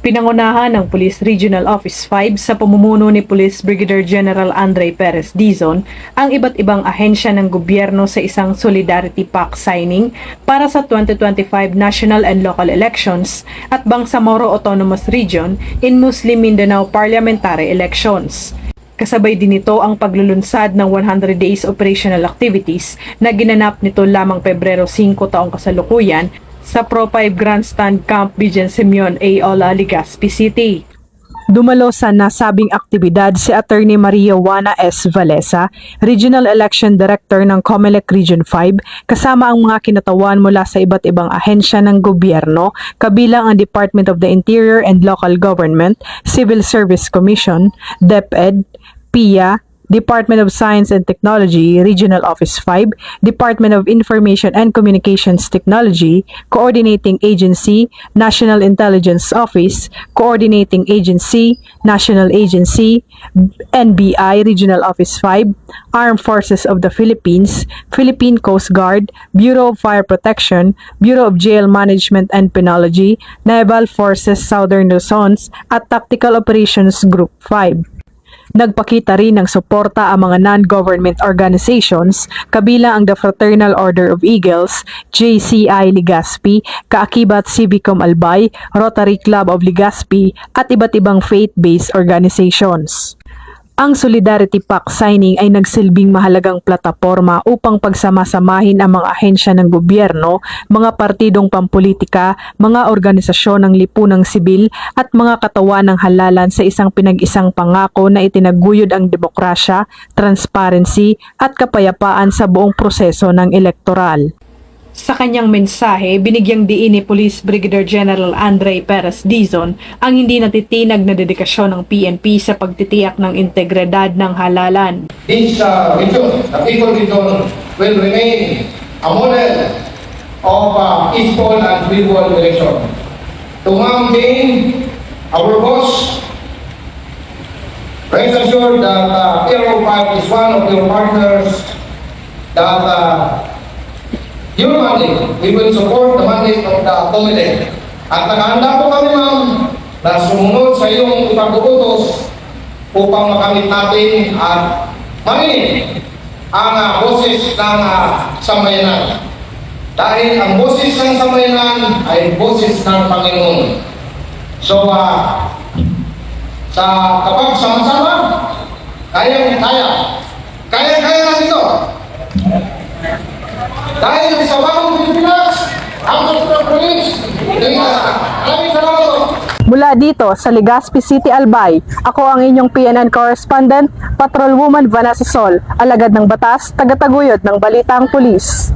Pinangunahan ng Police Regional Office 5 sa pamumuno ni Police Brigadier General Andre Perez Dizon ang iba't ibang ahensya ng gobyerno sa isang Solidarity Pact signing para sa 2025 national and local elections at Bangsamoro Autonomous Region in Muslim Mindanao parliamentary elections. Kasabay din nito ang paglulunsad ng 100 days operational activities na ginanap nito lamang Pebrero 5 taong kasalukuyan sa Pro 5 Grandstand Camp Bijan Simeon A. Ola, Legazpi City. Dumalo sa nasabing aktibidad si Attorney Maria Juana S. Valesa, Regional Election Director ng COMELEC Region 5, kasama ang mga kinatawan mula sa iba't ibang ahensya ng gobyerno, kabilang ang Department of the Interior and Local Government, Civil Service Commission, DepEd, PIA, Department of Science and Technology, Regional Office 5, Department of Information and Communications Technology, Coordinating Agency, National Intelligence Office, Coordinating Agency, National Agency, NBI, Regional Office 5, Armed Forces of the Philippines, Philippine Coast Guard, Bureau of Fire Protection, Bureau of Jail Management and Penology, Naval Forces Southern Luzon at Tactical Operations Group 5. Nagpakita rin ng suporta ang mga non-government organizations, kabilang ang The Fraternal Order of Eagles, JCI Legazpi, Kaakibat Civicum Albay, Rotary Club of Legazpi at iba't ibang faith-based organizations. Ang Solidarity Pact signing ay nagsilbing mahalagang plataporma upang pagsamasamahin ang mga ahensya ng gobyerno, mga partidong pampolitika, mga organisasyon ng lipunang sibil at mga katawan ng halalan sa isang pinag-isang pangako na itinaguyod ang demokrasya, transparency at kapayapaan sa buong proseso ng elektoral. Sa kanyang mensahe, binigyang diin ni Police Brigadier General Andre Perez Dizon ang hindi natitinag na dedikasyon ng PNP sa pagtitiyak ng integridad ng halalan. This region, the people region, will remain a model of peaceful and peaceful election. To maintain our cause, rest assured that Hero 5 is one of your partners that your mandate, we will support the mandate of the COMELEC. At nakahanda po kami, ma'am, na sumunod sa iyong ipag-uutos upang makamit natin at marinig ang boses ng sambayanan. Dahil ang boses ng sambayanan ay boses ng Panginoon. So, kapag sama-sama, kaya-kaya natin ito. Dahil sa bagong Pilipinas, ang National Police, maraming salamat po. Mula dito sa Legazpi City, Albay, ako ang inyong PNN correspondent, Patrolwoman Vanessa Sol, alagad ng batas, tagataguyod ng Balitang Pulis.